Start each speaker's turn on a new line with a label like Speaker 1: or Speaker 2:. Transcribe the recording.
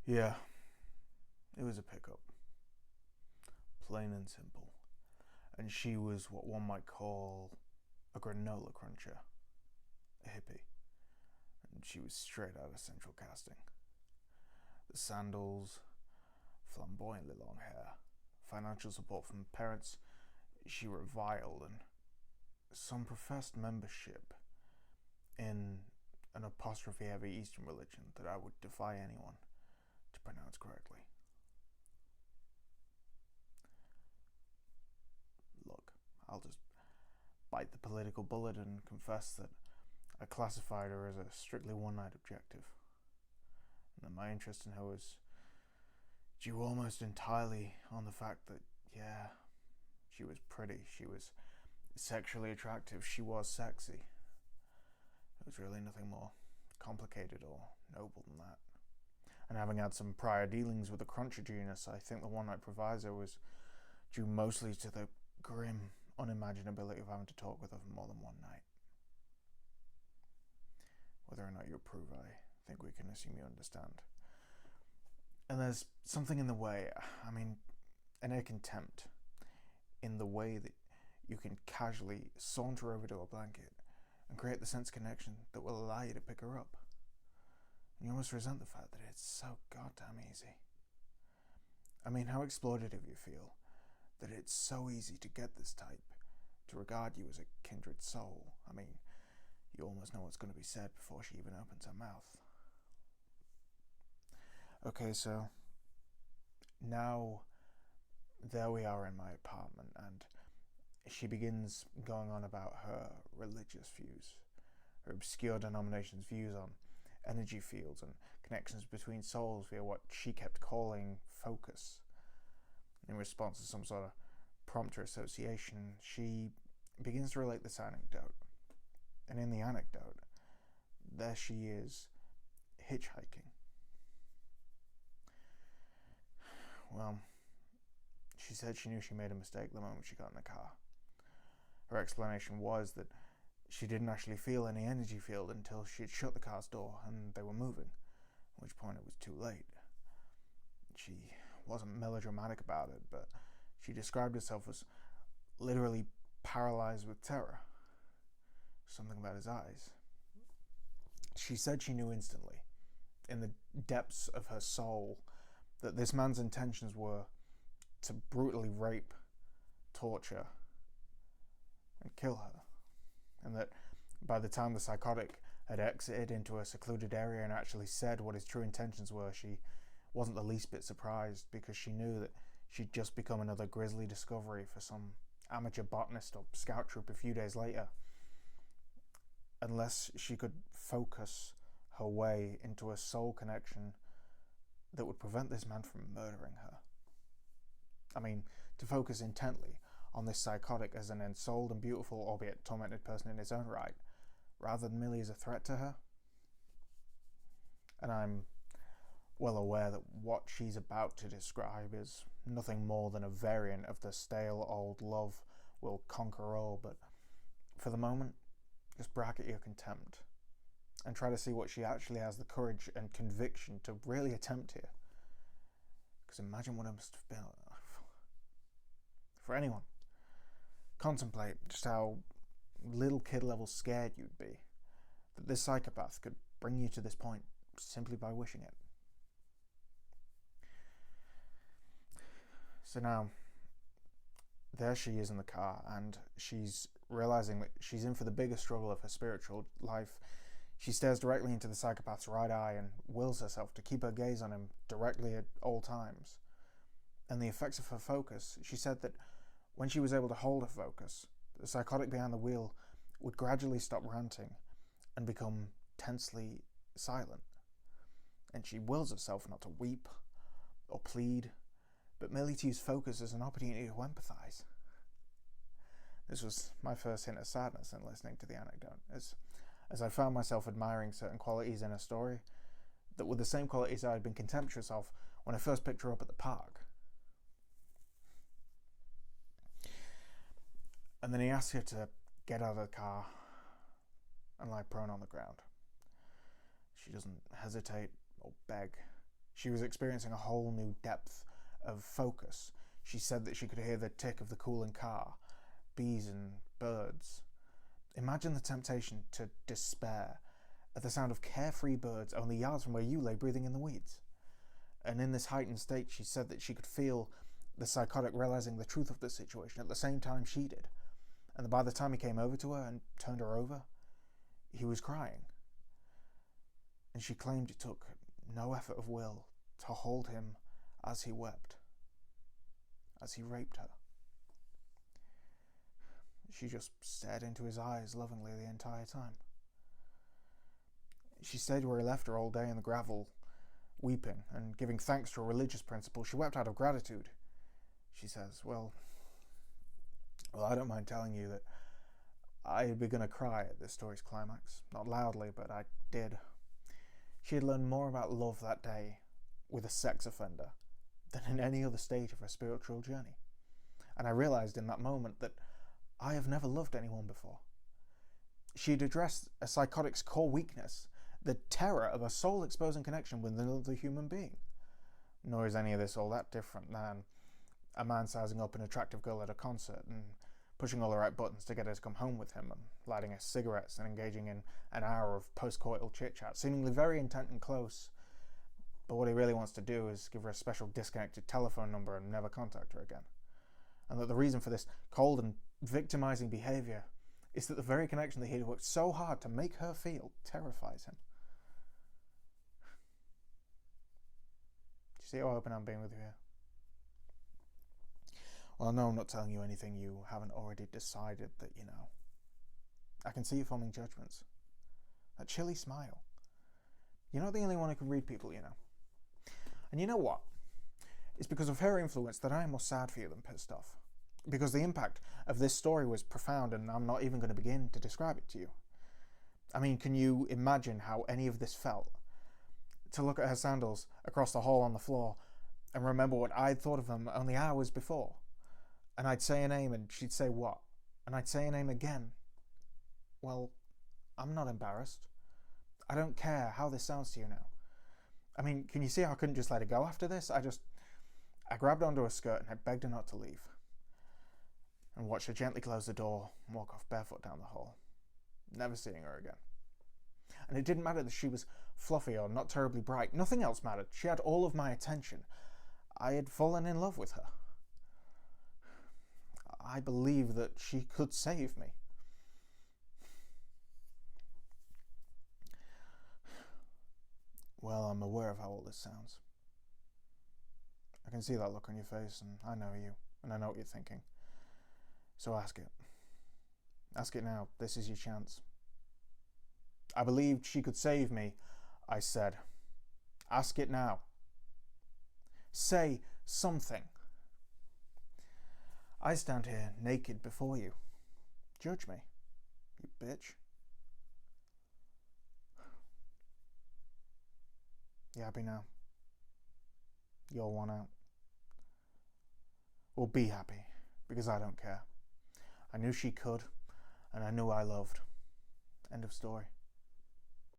Speaker 1: Yeah, it was a pickup. Plain and simple. And she was what one might call a granola cruncher, a hippie. And she was straight out of Central Casting. The sandals, flamboyantly long hair, financial support from parents she reviled, and some professed membership in an apostrophe heavy Eastern religion that I would defy anyone to pronounce correctly. Look, I'll just bite the political bullet and confess that I classified her as a strictly one night objective, and that my interest in her was due almost entirely on the fact that, yeah, she was pretty, she was sexually attractive, she was sexy. It was really nothing more complicated or noble than that. And having had some prior dealings with the Cruncher genus, I think the one night proviso was due mostly to the grim unimaginability of having to talk with her for more than one night. Whether or not you approve, I think we can assume you understand. And there's something in the way, an air contempt in the way that you can casually saunter over to a blanket and create the sense of connection that will allow you to pick her up. And you almost resent the fact that it's so goddamn easy. How exploitative you feel that it's so easy to get this type to regard you as a kindred soul. You almost know what's going to be said before she even opens her mouth. Okay, so now there we are in my apartment, and she begins going on about her religious views, her obscure denomination's views on energy fields and connections between souls via what she kept calling focus. In response to some sort of prompter association, she begins to relate this anecdote. And in the anecdote, there she is, hitchhiking. Well, she said she knew she made a mistake the moment she got in the car. Her explanation was that she didn't actually feel any energy field until she had shut the car's door and they were moving, at which point it was too late. She wasn't melodramatic about it, but she described herself as literally paralyzed with terror. Something about his eyes. She said she knew instantly, in the depths of her soul, that this man's intentions were to brutally rape, torture, and kill her. And that by the time the psychotic had exited into a secluded area and actually said what his true intentions were, she wasn't the least bit surprised, because she knew that she'd just become another grisly discovery for some amateur botanist or scout troop a few days later, unless she could focus her way into a soul connection that would prevent this man from murdering her. To focus intently on this psychotic as an ensouled and beautiful, albeit tormented person in his own right, rather than merely as a threat to her. And I'm well aware that what she's about to describe is nothing more than a variant of the stale old love will conquer all, but for the moment, just bracket your contempt and try to see what she actually has the courage and conviction to really attempt here. Because imagine what it must have been for anyone. Contemplate just how little kid level scared you'd be that this psychopath could bring you to this point simply by wishing it. So now, there she is in the car, and she's realizing that she's in for the biggest struggle of her spiritual life. She stares directly into the psychopath's right eye and wills herself to keep her gaze on him directly at all times. And the effects of her focus, she said that when she was able to hold her focus, the psychotic behind the wheel would gradually stop ranting and become tensely silent. And she wills herself not to weep or plead, but merely to use focus as an opportunity to empathize. This was my first hint of sadness in listening to the anecdote, as I found myself admiring certain qualities in her story that were the same qualities I had been contemptuous of when I first picked her up at the park. And then he asks her to get out of the car and lie prone on the ground. She doesn't hesitate or beg, She was experiencing a whole new depth of focus. She said that she could hear the tick of the cooling car, bees and birds. Imagine the temptation to despair at the sound of carefree birds only yards from where you lay breathing in the weeds. And in this heightened state, she said that she could feel the psychotic realizing the truth of the situation at the same time she did. And by the time he came over to her and turned her over, he was crying. And she claimed it took no effort of will to hold him as he wept, as he raped her. She just stared into his eyes lovingly the entire time. She stayed where he left her all day in the gravel, weeping and giving thanks to a religious principle. She wept out of gratitude. She says, well, I don't mind telling you that I had begun to cry at this story's climax. Not loudly, but I did. She had learned more about love that day with a sex offender than in any other stage of her spiritual journey. And I realized in that moment that I have never loved anyone before. She had addressed a psychotic's core weakness, the terror of a soul-exposing connection with another human being. Nor is any of this all that different than a man sizing up an attractive girl at a concert and pushing all the right buttons to get her to come home with him, and lighting her cigarettes and engaging in an hour of post-coital chit-chat, seemingly very intent and close. But what he really wants to do is give her a special disconnected telephone number and never contact her again. And that the reason for this cold and victimizing behavior is that the very connection that he had worked so hard to make her feel terrifies him. Do you see how open I'm being with you here? Well, no, I'm not telling you anything you haven't already decided that you know. I can see you forming judgments. That chilly smile. You're not the only one who can read people, you know. And you know what? It's because of her influence that I am more sad for you than pissed off. Because the impact of this story was profound, and I'm not even going to begin to describe it to you. I mean, can you imagine how any of this felt? To look at her sandals across the hall on the floor and remember what I'd thought of them only hours before. And I'd say a name and she'd say what? And I'd say a name again. Well, I'm not embarrassed. I don't care how this sounds to you now. I mean, can you see how I couldn't just let it go after this? I grabbed onto her skirt and I begged her not to leave. And watched her gently close the door and walk off barefoot down the hall, never seeing her again. And it didn't matter that she was fluffy or not terribly bright. Nothing else mattered. She had all of my attention. I had fallen in love with her. I believed that she could save me. Well, I'm aware of how all this sounds. I can see that look on your face, and I know you, and I know what you're thinking. So ask it. Ask it now. This is your chance. I believed she could save me, I said. Ask it now. Say something. I stand here naked before you. Judge me, you bitch. You happy now? You're one out. Well, be happy, because I don't care. I knew she could, and I knew I loved. End of story.